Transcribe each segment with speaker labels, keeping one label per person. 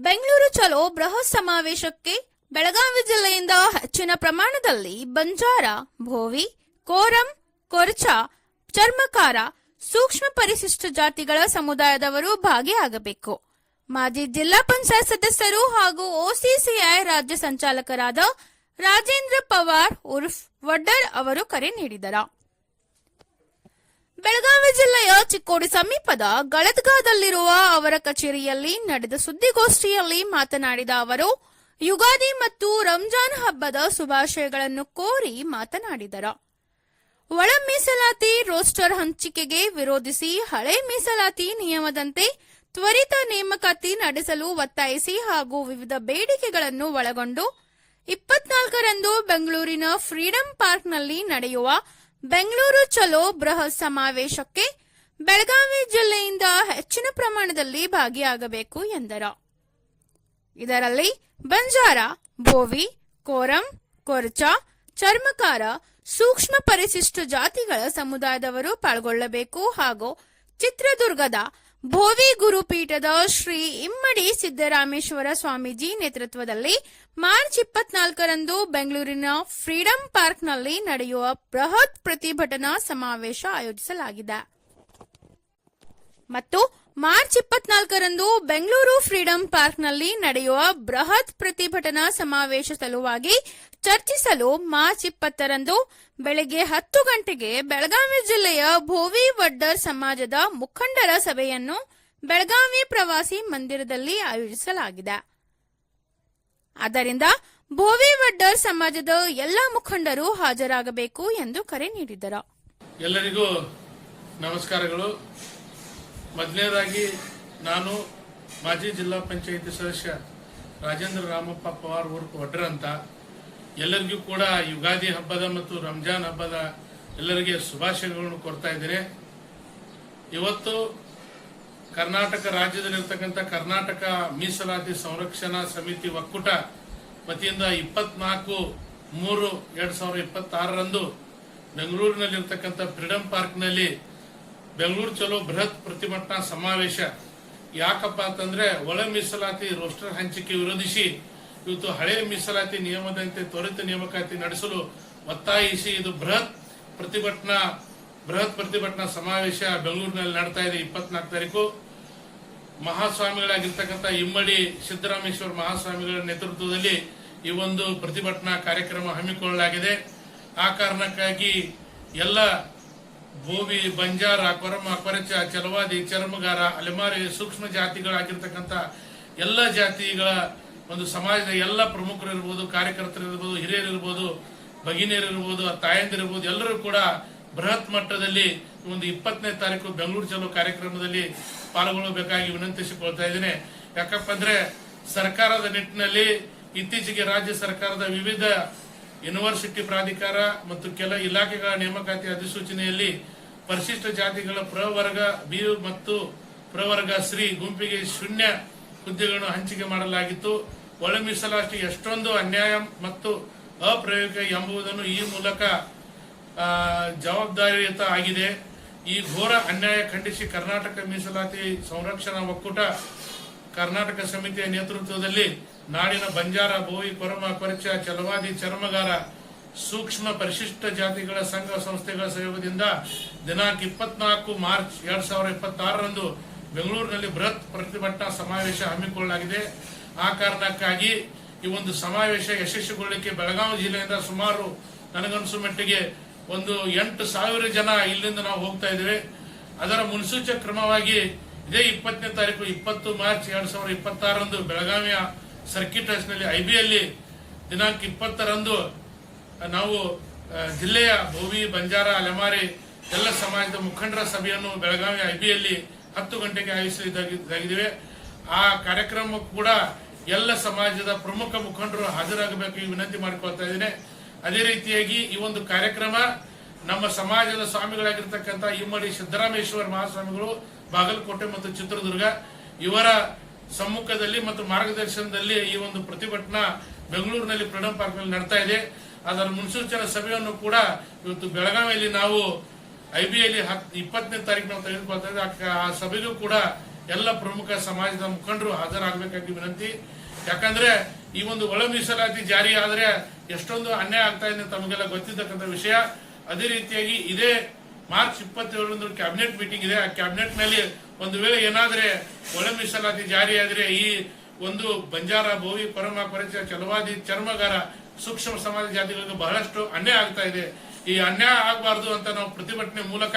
Speaker 1: ಬೆಂಗಳೂರು ಚಲೋ ಬೃಹತ್ ಸಮಾವೇಶಕ್ಕೆ ಬೆಳಗಾವಿ ಜಿಲ್ಲೆಯಿಂದ ಹೆಚ್ಚಿನ ಪ್ರಮಾಣದಲ್ಲಿ ಬಂಜಾರ, ಭೋವಿ, ಕೋರಂ, ಕೊರಚ, ಚರ್ಮಕಾರ, ಸೂಕ್ಷ್ಮ ಪರಿಶಿಷ್ಟ ಜಾತಿಗಳ ಸಮುದಾಯದವರು ಭಾಗಿಯಾಗಬೇಕು. ಮಾಜಿ ಜಿಲ್ಲಾ ಪಂಚಾಯತ್ ಸದಸ್ಯರು ಹಾಗೂ ಒಸಿಸಿಐ ರಾಜ್ಯ ಸಂಚಾಲಕರಾದ ರಾಜೇಂದ್ರ ಪವಾರ್ ಉರ್ಫ್ ವಡ್ಡರ್ ಅವರು ಕರೆ ನೀಡಿದರು. ಬೆಳಗಾವಿ ಜಿಲ್ಲೆಯ ಚಿಕ್ಕೋಡಿ ಸಮೀಪದ ಗಳದ್ಗಾದಲ್ಲಿರುವ ಅವರ ಕಚೇರಿಯಲ್ಲಿ ನಡೆದ ಸುದ್ದಿಗೋಷ್ಠಿಯಲ್ಲಿ ಮಾತನಾಡಿದ ಅವರು, ಯುಗಾದಿ ಮತ್ತು ರಂಜಾನ್ ಹಬ್ಬದ ಶುಭಾಶಯಗಳನ್ನು ಕೋರಿ ಮಾತನಾಡಿದರು. ಒಳ ಮೀಸಲಾತಿ ರೋಸ್ಟರ್ ಹಂಚಿಕೆಗೆ ವಿರೋಧಿಸಿ ಹಳೆ ಮೀಸಲಾತಿ ನಿಯಮದಂತೆ ತ್ವರಿತ ನೇಮಕಾತಿ ನಡೆಸಲು ಒತ್ತಾಯಿಸಿ ಹಾಗೂ ವಿವಿಧ ಬೇಡಿಕೆಗಳನ್ನು ಒಳಗೊಂಡು 24ರಂದು ಬೆಂಗಳೂರಿನ ಫ್ರೀಡಂ ಪಾರ್ಕ್ನಲ್ಲಿ ನಡೆಯುವ ಬೆಂಗಳೂರು ಚಲೋ ಬೃಹತ್ ಸಮಾವೇಶಕ್ಕೆ ಬೆಳಗಾವಿ ಜಿಲ್ಲೆಯಿಂದ ಹೆಚ್ಚಿನ ಪ್ರಮಾಣದಲ್ಲಿ ಭಾಗಿಯಾಗಬೇಕು ಎಂದರು. ಇದರಲ್ಲಿ ಬಂಜಾರ, ಭೋವಿ, ಕೋರಂ, ಕೊರಚ, ಚರ್ಮಕಾರ, ಸೂಕ್ಷ್ಮ ಪರಿಶಿಷ್ಟ ಜಾತಿಗಳ ಸಮುದಾಯದವರು ಪಾಲ್ಗೊಳ್ಳಬೇಕು ಹಾಗೂ ಚಿತ್ರದುರ್ಗದ ಭೋವಿ ಗುರುಪೀಠದ ಶ್ರೀ ಇಮ್ಮಡಿ ಸಿದ್ದರಾಮೇಶ್ವರ ಸ್ವಾಮೀಜಿ ನೇತೃತ್ವದಲ್ಲಿ ಮಾರ್ಚ್ 24ರಂದು ಬೆಂಗಳೂರಿನ ಫ್ರೀಡಂ ಪಾರ್ಕ್ನಲ್ಲಿ ನಡೆಯುವ ಬೃಹತ್ ಪ್ರತಿಭಟನಾ ಸಮಾವೇಶ ಆಯೋಜಿಸಲಾಗಿದೆ ಮತ್ತು ಮಾರ್ಚ್ 24ರಂದು ಬೆಂಗಳೂರು ಫ್ರೀಡಂ ಪಾರ್ಕ್ನಲ್ಲಿ ನಡೆಯುವ ಬೃಹತ್ ಪ್ರತಿಭಟನಾ ಸಮಾವೇಶ ಸಲುವಾಗಿ ಚರ್ಚಿಸಲು ಮಾರ್ಚ್ 20ರಂದು ಬೆಳಗ್ಗೆ 10 ಗಂಟೆಗೆ ಬೆಳಗಾವಿ ಜಿಲ್ಲೆಯ ಭೋವಿ ವಡ್ಡರ್ ಸಮಾಜದ ಮುಖಂಡರ ಸಭೆಯನ್ನು ಬೆಳಗಾವಿ ಪ್ರವಾಸಿ ಮಂದಿರದಲ್ಲಿ ಆಯೋಜಿಸಲಾಗಿದೆ. ಆದ್ದರಿಂದ ಭೋವಿ ವಡ್ಡರ್ ಸಮಾಜದ ಎಲ್ಲಾ ಮುಖಂಡರು ಹಾಜರಾಗಬೇಕು ಎಂದು ಕರೆ ನೀಡಿದರು.
Speaker 2: ಎಲ್ಲರಿಗೂ ನಮಸ್ಕಾರಗಳು. ಮೊದಲನೇದಾಗಿ ನಾನು ಮಾಜಿ ಜಿಲ್ಲಾ ಪಂಚಾಯಿತಿ ಸದಸ್ಯ ರಾಜೇಂದ್ರ ರಾಮಪ್ಪ ಪವಾರ್ ಉರ್ಫ್ ವಡ್ಡರ್ ಅಂತ ಎಲ್ಲರಿಗೂ ಕೂಡ ಯುಗಾದಿ ಹಬ್ಬದ ಮತ್ತು ರಂಜಾನ್ ಹಬ್ಬದ ಎಲ್ಲರಿಗೆ ಶುಭಾಶಯಗಳನ್ನು ಕೊಡ್ತಾ ಇದ್ದೇನೆ. ಇವತ್ತು ಕರ್ನಾಟಕ ರಾಜ್ಯದಲ್ಲಿರ್ತಕ್ಕಂಥ ಕರ್ನಾಟಕ ಮೀಸಲಾತಿ ಸಂರಕ್ಷಣಾ ಸಮಿತಿ ಒಕ್ಕೂಟ ವತಿಯಿಂದ 24/3/2026ರಂದು ಬೆಂಗಳೂರಿನಲ್ಲಿರ್ತಕ್ಕಂಥ ಫ್ರೀಡಂ ಪಾರ್ಕ್ನಲ್ಲಿ ಬೆಂಗಳೂರು ಚಲೋ ಬೃಹತ್ ಪ್ರತಿಭಟನಾ ಸಮಾವೇಶ. ಯಾಕಪ್ಪ ಅಂತಂದ್ರೆ ಒಳ ಮೀಸಲಾತಿ ರೋಸ್ಟರ್ ಹಂಚಿಕೆ ವಿರೋಧಿಸಿ ಇವತ್ತು ಹಳೆ ಮೀಸಲಾತಿ ನಿಯಮದಂತೆ ತ್ವರಿತ ನೇಮಕಾತಿ ನಡೆಸಲು ಒತ್ತಾಯಿಸಿ ಇದು ಬೃಹತ್ ಪ್ರತಿಭಟನಾ ಸಮಾವೇಶ ಬೆಂಗಳೂರಿನಲ್ಲಿ ನಡೆತಾ ಇದೆ. 24 ತಾರೀಕು ಮಹಾಸ್ವಾಮಿಗಳಾಗಿರ್ತಕ್ಕಂಥ ಇಮ್ಮಡಿ ಸಿದ್ದರಾಮೇಶ್ವರ ಮಹಾಸ್ವಾಮಿಗಳ ನೇತೃತ್ವದಲ್ಲಿ ಈ ಒಂದು ಪ್ರತಿಭಟನಾ ಕಾರ್ಯಕ್ರಮ ಹಮ್ಮಿಕೊಳ್ಳಲಾಗಿದೆ. ಆ ಕಾರಣಕ್ಕಾಗಿ ಎಲ್ಲ ಭೋವಿ, ಬಂಜಾರ, ಕೊರಮ, ಕೊರಚ, ಚಲವಾದಿ, ಚರ್ಮಗಾರ, ಅಲೆಮಾರಿ, ಸೂಕ್ಷ್ಮ ಜಾತಿಗಳಾಗಿರ್ತಕ್ಕಂಥ ಎಲ್ಲ ಜಾತಿಗಳ ಒಂದು ಸಮಾಜದ ಎಲ್ಲ ಪ್ರಮುಖರು ಇರ್ಬೋದು, ಕಾರ್ಯಕರ್ತರಿರ್ಬೋದು, ಹಿರಿಯರಿರ್ಬೋದು, ಭಗಿನಿಯರಿರ್ಬೋದು, ತಾಯಂದಿರಿರ್ಬೋದು, ಎಲ್ಲರೂ ಕೂಡ ಬೃಹತ್ ಮಟ್ಟದಲ್ಲಿ ಒಂದು 20ನೇ ತಾರೀಕು ಬೆಂಗಳೂರು ಚಲೋ ಕಾರ್ಯಕ್ರಮದಲ್ಲಿ ಪಾಲ್ಗೊಳ್ಳಬೇಕಾಗಿ ವಿನಂತಿಸಿಕೊಳ್ತಾ ಇದ್ದೇನೆ. ಯಾಕಪ್ಪ ಅಂದ್ರೆ ಸರ್ಕಾರದ ನಿಟ್ಟಿನಲ್ಲಿ ಇತ್ತೀಚೆಗೆ ರಾಜ್ಯ ಸರ್ಕಾರದ ವಿವಿಧ ಯೂನಿವರ್ಸಿಟಿ ಪ್ರಾಧಿಕಾರ ಮತ್ತು ಕೆಲ ಇಲಾಖೆಗಳ ನೇಮಕಾತಿ ಅಧಿಸೂಚನೆಯಲ್ಲಿ ಪರಿಶಿಷ್ಟ ಜಾತಿಗಳ ಪ್ರವರ್ಗ ಬಿ ಮತ್ತು ಪ್ರವರ್ಗ ಶ್ರೀ ಗುಂಪಿಗೆ ಶೂನ್ಯ ಹುದ್ದೆಗಳನ್ನು ಹಂಚಿಕೆ ಮಾಡಲಾಗಿತ್ತು. ಒಳ ಮೀಸಲಾತಿ ಎಷ್ಟೊಂದು ಅನ್ಯಾಯ ಮತ್ತು ಅಪ್ರಾಯೋಗಿಕ ಎಂಬುದನ್ನು ಈ ಮೂಲಕ ಜವಾಬ್ದಾರಿಯುತ ಆಗಿದೆ. ಈ ಘೋರ ಅನ್ಯಾಯ ಖಂಡಿಸಿ ಕರ್ನಾಟಕ ಮೀಸಲಾತಿ ಸಂರಕ್ಷಣಾ ಒಕ್ಕೂಟ ಕರ್ನಾಟಕ ಸಮಿತಿಯ ನೇತೃತ್ವದಲ್ಲಿ ನಾಡಿನ ಬಂಜಾರ, ಭೋವಿ, ಕೊರಮ, ಕೊರಚ, ಚಲವಾದಿ, ಚರ್ಮಗಾರ, ಸೂಕ್ಷ್ಮ ಪರಿಶಿಷ್ಟ ಜಾತಿಗಳ ಸಂಘ ಸಂಸ್ಥೆಗಳ ಸಹಯೋಗದಿಂದ ದಿನಾಂಕ 24 ಮಾರ್ಚ್ 2026ರಂದು ಬೆಂಗಳೂರಿನಲ್ಲಿ ಬೃಹತ್ ಪ್ರತಿಭಟನಾ ಸಮಾವೇಶ ಹಮ್ಮಿಕೊಳ್ಳಲಾಗಿದೆ. ಆ ಕಾರಣಕ್ಕಾಗಿ ಈ ಒಂದು ಸಮಾವೇಶ ಯಶಸ್ವಿಗೊಳ್ಳಲಿಕ್ಕೆ ಬೆಳಗಾವಿ ಜಿಲ್ಲೆಯಿಂದ ಸುಮಾರು ನನಗನ್ಸು ಮಟ್ಟಿಗೆ ಒಂದು 8,000 ಜನ ಇಲ್ಲಿಂದ ನಾವು ಹೋಗ್ತಾ ಇದ್ದೇವೆ. ಅದರ ಮುನ್ಸೂಚಕ ಕ್ರಮವಾಗಿ ಇದೇ 20ನೇ ತಾರೀಕು 20 ಮಾರ್ಚ್ 2026ರಂದು ಬೆಳಗಾವಿಯ ಸರ್ಕಿಟ್ ಹೌಸ್ನಲ್ಲಿ ಐಬಿಯಲ್ಲಿ ದಿನಾಂಕ 20ರಂದು ನಾವು ಜಿಲ್ಲೆಯ ಭೋವಿ, ಬಂಜಾರ, ಅಲೆಮಾರಿ ಎಲ್ಲ ಸಮಾಜದ ಮುಖಂಡರ ಸಭೆಯನ್ನು ಬೆಳಗಾವಿ ಐಬಿಯಲ್ಲಿ 10 ಗಂಟೆಗೆ ಆಯೋಜಿಸಿದ್ದಾಗಿದ್ದೇವೆ. ಆ ಕಾರ್ಯಕ್ರಮ ಕೂಡ ಎಲ್ಲ ಸಮಾಜದ ಪ್ರಮುಖ ಮುಖಂಡರು ಹಾಜರಾಗಬೇಕು ವಿನಂತಿ ಮಾಡಿಕೊಳ್ತಾ ಇದ್ದೇನೆ. ಅದೇ ರೀತಿಯಾಗಿ ಈ ಒಂದು ಕಾರ್ಯಕ್ರಮ ನಮ್ಮ ಸಮಾಜದ ಸ್ವಾಮಿಗಳಾಗಿರ್ತಕ್ಕಂಥ ಇಮ್ಮಡಿ ಸಿದ್ದರಾಮೇಶ್ವರ ಮಹಾಸ್ವಾಮಿಗಳು ಬಾಗಲಕೋಟೆ ಮತ್ತು ಚಿತ್ರದುರ್ಗ ಇವರ ಸಮ್ಮುಖದಲ್ಲಿ ಮತ್ತು ಮಾರ್ಗದರ್ಶನದಲ್ಲಿ ಈ ಒಂದು ಪ್ರತಿಭಟನಾ ಬೆಂಗಳೂರಿನಲ್ಲಿ ಫ್ರೀಡಂ ಪಾರ್ಕ್ನಲ್ಲಿ ನಡೆತಾ ಇದೆ. ಅದರ ಮುನ್ಸೂಚನಾ ಸಭೆಯನ್ನು ಕೂಡ ಇವತ್ತು ಬೆಳಗಾವಿಯಲ್ಲಿ ನಾವು ಐಬಿಯಲ್ಲಿ 20ನೇ ತಾರೀಕು ನಾವು ತೆಗೆದುಕೊಳ್ತಾ ಇದ್ದೇವೆ. ಆ ಸಭೆಗೂ ಕೂಡ ಎಲ್ಲ ಪ್ರಮುಖ ಸಮಾಜದ ಮುಖಂಡರು ಹಾಜರಾಗಬೇಕಾಗಿ ವಿನಂತಿ. ಯಾಕಂದ್ರೆ ಈ ಒಂದು ಒಳ ಮೀಸಲಾತಿ ಜಾರಿ ಆದ್ರೆ ಎಷ್ಟೊಂದು ಅನ್ಯಾಯ ಆಗ್ತಾ ಇದೆ ತಮಗೆಲ್ಲ ಗೊತ್ತಿದ್ದಕ್ಕಂಥ ವಿಷಯ. ಅದೇ ರೀತಿಯಾಗಿ ಇದೇ ಮಾರ್ಚ್ 27ರಂದು ಕ್ಯಾಬಿನೆಟ್ ಮೀಟಿಂಗ್ ಇದೆ. ಆ ಕ್ಯಾಬಿನೆಟ್ ನಲ್ಲಿ ಒಂದು ವೇಳೆ ಏನಾದ್ರೆ ಒಳ ಮೀಸಲಾತಿ ಜಾರಿ ಆದ್ರೆ ಈ ಒಂದು ಬಂಜಾರ, ಬೋವಿ, ಕೊರಮ, ಕೊರಚ, ಚಲವಾದಿ, ಚರ್ಮಗಾರ, ಸೂಕ್ಷ್ಮ ಸಮಾಜ ಜಾತಿಗಳಿಗೆ ಬಹಳಷ್ಟು ಅನ್ಯಾಯ ಆಗ್ತಾ ಇದೆ. ಈ ಅನ್ಯಾಯ ಆಗಬಾರದು ಅಂತ ನಾವು ಪ್ರತಿಭಟನೆ ಮೂಲಕ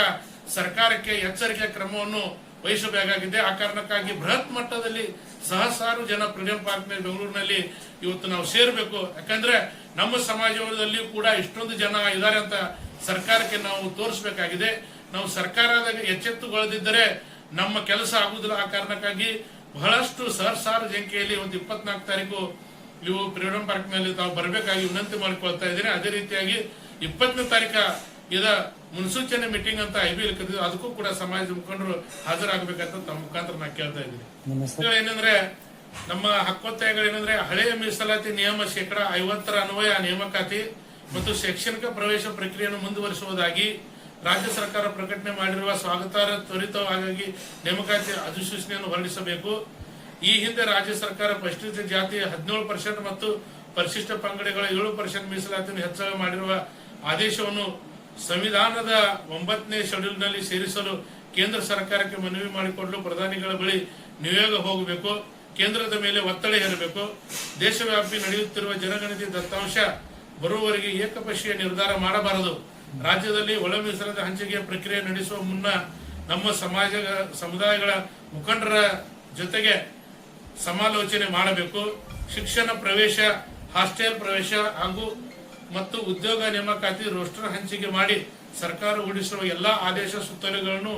Speaker 2: ಸರ್ಕಾರಕ್ಕೆ ಎಚ್ಚರಿಕೆ ಕ್ರಮವನ್ನು ವಹಿಸಬೇಕಾಗಿದೆ. ಆ ಕಾರಣಕ್ಕಾಗಿ ಬೃಹತ್ ಮಟ್ಟದಲ್ಲಿ ಸಹಸ್ರಾರು ಜನ ಫ್ರೀಡಂ ಪಾರ್ಕ್ ನಲ್ಲಿ ಬೆಂಗಳೂರಿನಲ್ಲಿ ಇವತ್ತು ನಾವು ಸೇರಬೇಕು. ಯಾಕಂದ್ರೆ ನಮ್ಮ ಸಮಾಜದಲ್ಲಿ ಕೂಡ ಇಷ್ಟೊಂದು ಜನ ಇದ್ದಾರೆ ಅಂತ ಸರ್ಕಾರಕ್ಕೆ ನಾವು ತೋರಿಸಬೇಕಾಗಿದೆ. ನಾವು ಸರ್ಕಾರದಾಗ ಎಚ್ಚೆತ್ತುಗೊಳ್ಳದಿದ್ದರೆ ನಮ್ಮ ಕೆಲಸ ಆಗುವುದಿಲ್ಲ. ಆ ಕಾರಣಕ್ಕಾಗಿ ಬಹಳಷ್ಟು ಸಹಸ್ರಾರು ಸಂಖ್ಯೆಯಲ್ಲಿ ಒಂದು 24 ತಾರೀಕು ಇವು ಫ್ರೀಡಂ ಪಾರ್ಕ್ ನಲ್ಲಿ ತಾವು ಬರಬೇಕಾಗಿ ವಿನಂತಿ ಮಾಡಿಕೊಳ್ತಾ ಇದ್ದೇನೆ. ಅದೇ ರೀತಿಯಾಗಿ 20ನೇ ತಾರೀಕ ಇದ ಮುನ್ಸೂಚನೆ ಮೀಟಿಂಗ್ ಅಂತ IB ಕರೆದಿದ್ದು, ಅದಕ್ಕೂ ಕೂಡ ಸಮಾಜದ ಮುಖಂಡರು ಹಾಜರಾಗಬೇಕಂತ ತಮ್ಮ ಮುಖಾಂತರ ನಾ ಕೇಳ್ತಾ ಇದ್ದೀನಿ. ಏನಂದ್ರೆ ನಮ್ಮ ಹಕ್ಕೊತ್ತಾಯಗಳೇನಂದ್ರೆ ಹಳೆಯ ಮೀಸಲಾತಿ ನಿಯಮ 50% ಅನ್ವಯ ನೇಮಕಾತಿ ಮತ್ತು ಶೈಕ್ಷಣಿಕ ಪ್ರವೇಶ ಪ್ರಕ್ರಿಯೆಯನ್ನು ಮುಂದುವರಿಸುವುದಾಗಿ ರಾಜ್ಯ ಸರ್ಕಾರ ಪ್ರಕಟಣೆ ಮಾಡಿರುವ ಸ್ವಾಗತಾರ್ಹ ತ್ವರಿತವಾಗಿ ನೇಮಕಾತಿ ಅಧಿಸೂಚನೆಯನ್ನು ಹೊರಡಿಸಬೇಕು. ಈ ಹಿಂದೆ ರಾಜ್ಯ ಸರ್ಕಾರ ಪರಿಶಿಷ್ಟ ಜಾತಿ 17% ಮತ್ತು ಪರಿಶಿಷ್ಟ ಪಂಗಡಗಳ 7% ಮೀಸಲಾತಿಯನ್ನು ಹೆಚ್ಚಳ ಮಾಡಿರುವ ಆದೇಶವನ್ನು ಸಂವಿಧಾನದ 9ನೇ ಶೆಡ್ಯೂಲ್ನಲ್ಲಿ ಸೇರಿಸಲು ಕೇಂದ್ರ ಸರ್ಕಾರಕ್ಕೆ ಮನವಿ ಮಾಡಿಕೊಳ್ಳಲು ಪ್ರಧಾನಿಗಳ ಬಳಿ ನಿಯೋಗ ಹೋಗಬೇಕು. ಕೇಂದ್ರದ ಮೇಲೆ ಒತ್ತಡ ಹೇರಬೇಕು. ದೇಶವ್ಯಾಪಿ ನಡೆಯುತ್ತಿರುವ ಜನಗಣತಿ ದತ್ತಾಂಶ ಬರುವವರೆಗೆ ಏಕಪಕ್ಷೀಯ ನಿರ್ಧಾರ ಮಾಡಬಾರದು. ರಾಜ್ಯದಲ್ಲಿ ಒಳ ಮೀಸಲಾತಿ ಹಂಚಿಕೆ ಪ್ರಕ್ರಿಯೆ ನಡೆಸುವ ಮುನ್ನ ನಮ್ಮ ಸಮುದಾಯಗಳ ಮುಖಂಡರ ಜೊತೆಗೆ ಸಮಾಲೋಚನೆ ಮಾಡಬೇಕು. ಶಿಕ್ಷಣ ಪ್ರವೇಶ, ಹಾಸ್ಟೆಲ್ ಪ್ರವೇಶ ಹಾಗೂ ಮತ್ತು ಉದ್ಯೋಗ ನೇಮಕಾತಿ ರೋಸ್ಟರ್ ಹಂಚಿಕೆ ಮಾಡಿ ಸರ್ಕಾರ ಹೊರಡಿಸಿರುವ ಎಲ್ಲಾ ಆದೇಶ ಸುತ್ತೋಲೆಗಳನ್ನು